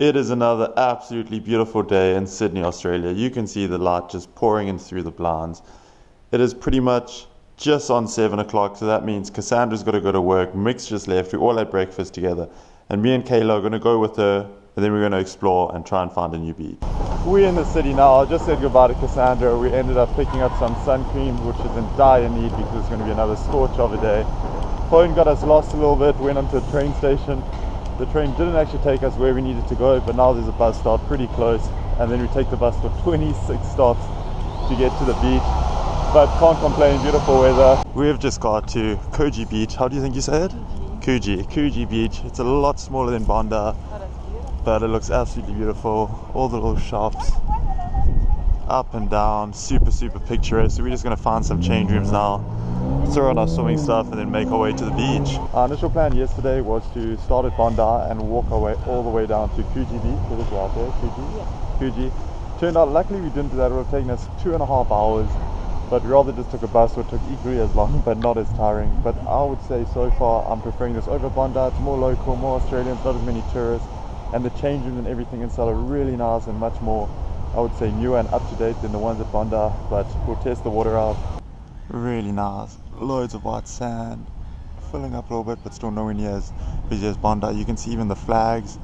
It is another absolutely beautiful day in Sydney, Australia. You can see the light just pouring in through the blinds. It is pretty much just on 7 o'clock, so that means Cassandra's got to go to work, Mick's just left, we all had breakfast together, and me and Kayla are going to go with her, and then we're going to explore and try and find a new beach. We're in the city now. I just said goodbye to Cassandra. We ended up picking up some sun cream, which is in dire need because it's going to be another scorch of a day. Phone got us lost a little bit, went onto a train station. The train didn't actually take us where we needed to go, but now there's a bus stop pretty close, and then we take the bus for 26 stops to get to the beach. But can't complain, beautiful weather. We have just got to Coogee Beach. How do you think you say it? Coogee Beach. It's a lot smaller than Bondi, but it looks absolutely beautiful. All the little shops, up and down, super picturesque. So we're just going to find some change rooms now, throw on our swimming stuff, and then make our way to the beach. Our initial plan yesterday was to start at Bondi and walk our way all the way down to Coogee Beach. It is right there, Coogee. Yeah. Coogee. Turned out, luckily we didn't do that. It would have taken us 2.5 hours, but we rather just took a bus, which took equally as long, but not as tiring. But I would say so far I'm preferring this over Bondi. It's more local, more Australians, not as many tourists, and the change rooms and everything inside are really nice and much more, I would say, newer and up to date than the ones at Bondi. But we'll test the water out. Really nice. Loads of white sand, filling up a little bit, but still nowhere near as busy as Bondi. You can see even the flags,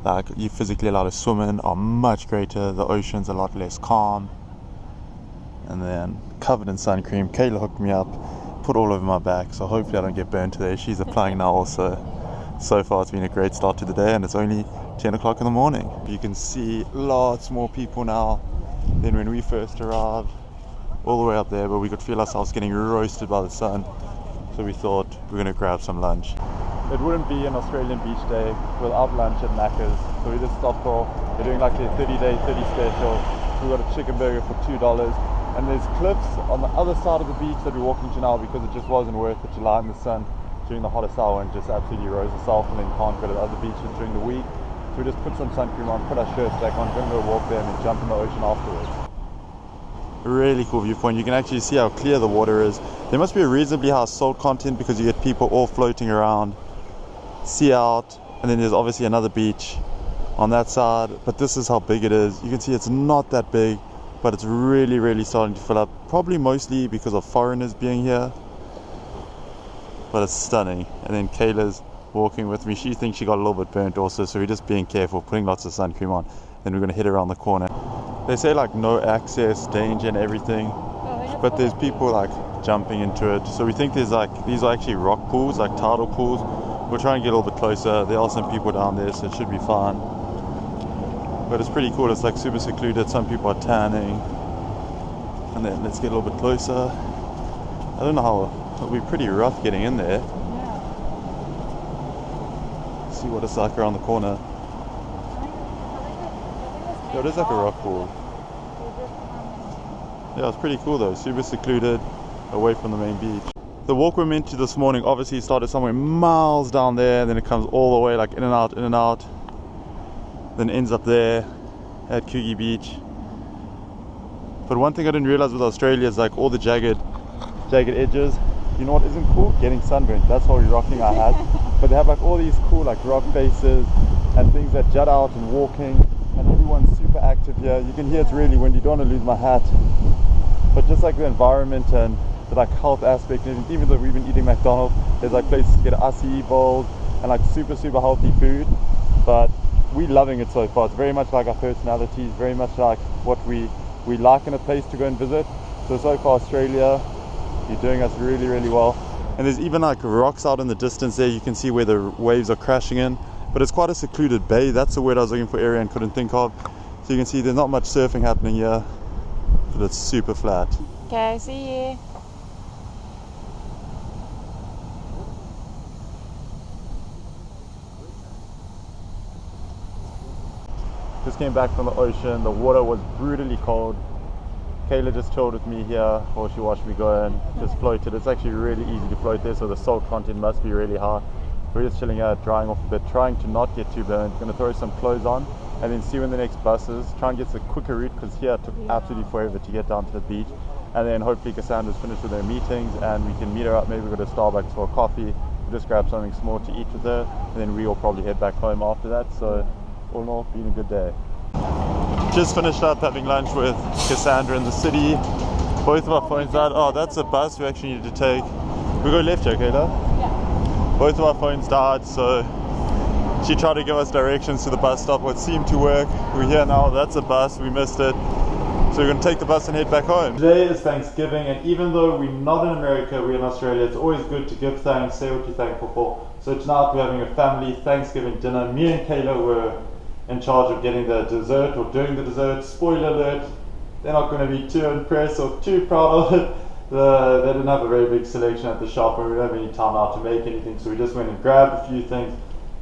like you're physically allowed to swim in, are much greater. The ocean's a lot less calm. And then covered in sun cream. Kayla hooked me up, put all over my back, so hopefully I don't get burned today. She's applying now also. So far it's been a great start to the day, and it's only 10 o'clock in the morning. You can see lots more people now than when we first arrived, all the way up there, but we could feel ourselves getting roasted by the sun, so we thought we're going to grab some lunch. It wouldn't be an Australian beach day without lunch at Maccas, so we just stopped off. We're doing like a 30-day 30 special. We got a chicken burger for $2, and there's cliffs on the other side of the beach that we're walking to now because it just wasn't worth it to lie in the sun during the hottest hour and just absolutely roast yourself, and then can't go to the other beaches during the week. So we just put some sun cream on, put our shirts back on, going to go walk there and then jump in the ocean afterwards. A really cool viewpoint. You can actually see how clear the water is. There must be a reasonably high salt content because you get people all floating around. See out, and then there's obviously another beach on that side, but this is how big it is. You can see it's not that big, but it's really starting to fill up, probably mostly because of foreigners being here, but it's stunning. And then Kayla's walking with me. She thinks she got a little bit burnt also, so we're just being careful, putting lots of sun cream on. Then we're going to head around the corner. They say like no access, danger and everything, but there's people like jumping into it. So we think there's like, these are actually rock pools, like tidal pools. We'll try and get a little bit closer. There are some people down there, so it should be fine. But it's pretty cool. It's like super secluded. Some people are tanning. And then let's get a little bit closer. I don't know how, it'll be pretty rough getting in there. See what it's like around the corner. Yeah, it is like a rock pool. Yeah, it's pretty cool though. Super secluded, away from the main beach. The walk we're meant to this morning obviously started somewhere miles down there, and then it comes all the way like in and out, then ends up there at Coogee Beach. But one thing I didn't realize with Australia is like all the jagged edges. You know what isn't cool? Getting sunburnt. That's why we're rocking our hats. But they have like all these cool like rock faces and things that jut out and walking, and everyone's super active here. You can hear it's really windy. Don't want to lose my hat, but just like the environment and the like health aspect, and even though we've been eating McDonald's, there's like places to get acai bowls and like super healthy food. But we're loving it so far. It's very much like our personalities, very much like what we like in a place to go and visit. So far Australia, you're doing us really well. And there's even like rocks out in the distance there. You can see where the waves are crashing in, but it's quite a secluded bay. That's the word I was looking for, area, and couldn't think of. So you can see there's not much surfing happening here, but it's super flat. Okay, see you. Just came back from the ocean. The water was brutally cold. Kayla just chilled with me here while she watched me go and just floated. It's actually really easy to float there, so the salt content must be really high. We're just chilling out, drying off a bit, trying to not get too burned. Going to throw some clothes on and then see when the next bus is. Try and get the quicker route because here it took absolutely forever to get down to the beach. And then hopefully Cassandra's finished with her meetings and we can meet her up. Maybe we'll go to Starbucks for a coffee, just grab something small to eat with her, and then we'll probably head back home after that. So all in all, been a good day. Just finished up having lunch with Cassandra in the city. Both of our phones died. Oh, that's a bus we actually needed to take. We go left here, Kayla? Yeah. Both of our phones died, so she tried to give us directions to the bus stop, what seemed to work. We're here now, that's a bus, we missed it. So we're going to take the bus and head back home. Today is Thanksgiving, and even though we're not in America, we're in Australia, it's always good to give thanks, say what you're thankful for. So tonight we're having a family Thanksgiving dinner. Me and Kayla were in charge of getting the dessert or doing the dessert. Spoiler alert, they're not going to be too impressed or too proud of it. They didn't have a very big selection at the shop, and we didn't have any time now to make anything, so we just went and grabbed a few things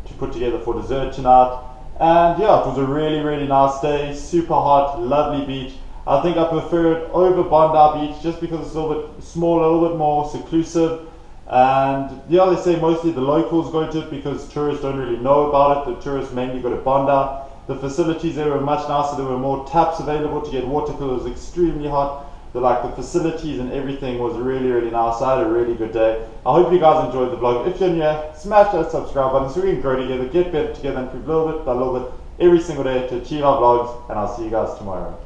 to put together for dessert tonight. And yeah, it was a really nice day, super hot, lovely beach. I think I prefer it over Bondi Beach just because it's a little bit smaller, a little bit more seclusive. And yeah, they say mostly the locals go to it because tourists don't really know about it. The tourists mainly go to Bondi. The facilities there were much nicer. There were more taps available to get water because it was extremely hot. The facilities and everything was really nice. I had a really good day. I hope you guys enjoyed the vlog. If you're new, smash that subscribe button so we can grow together, get better together, and improve a little bit by little bit every single day to achieve our vlogs. And I'll see you guys tomorrow.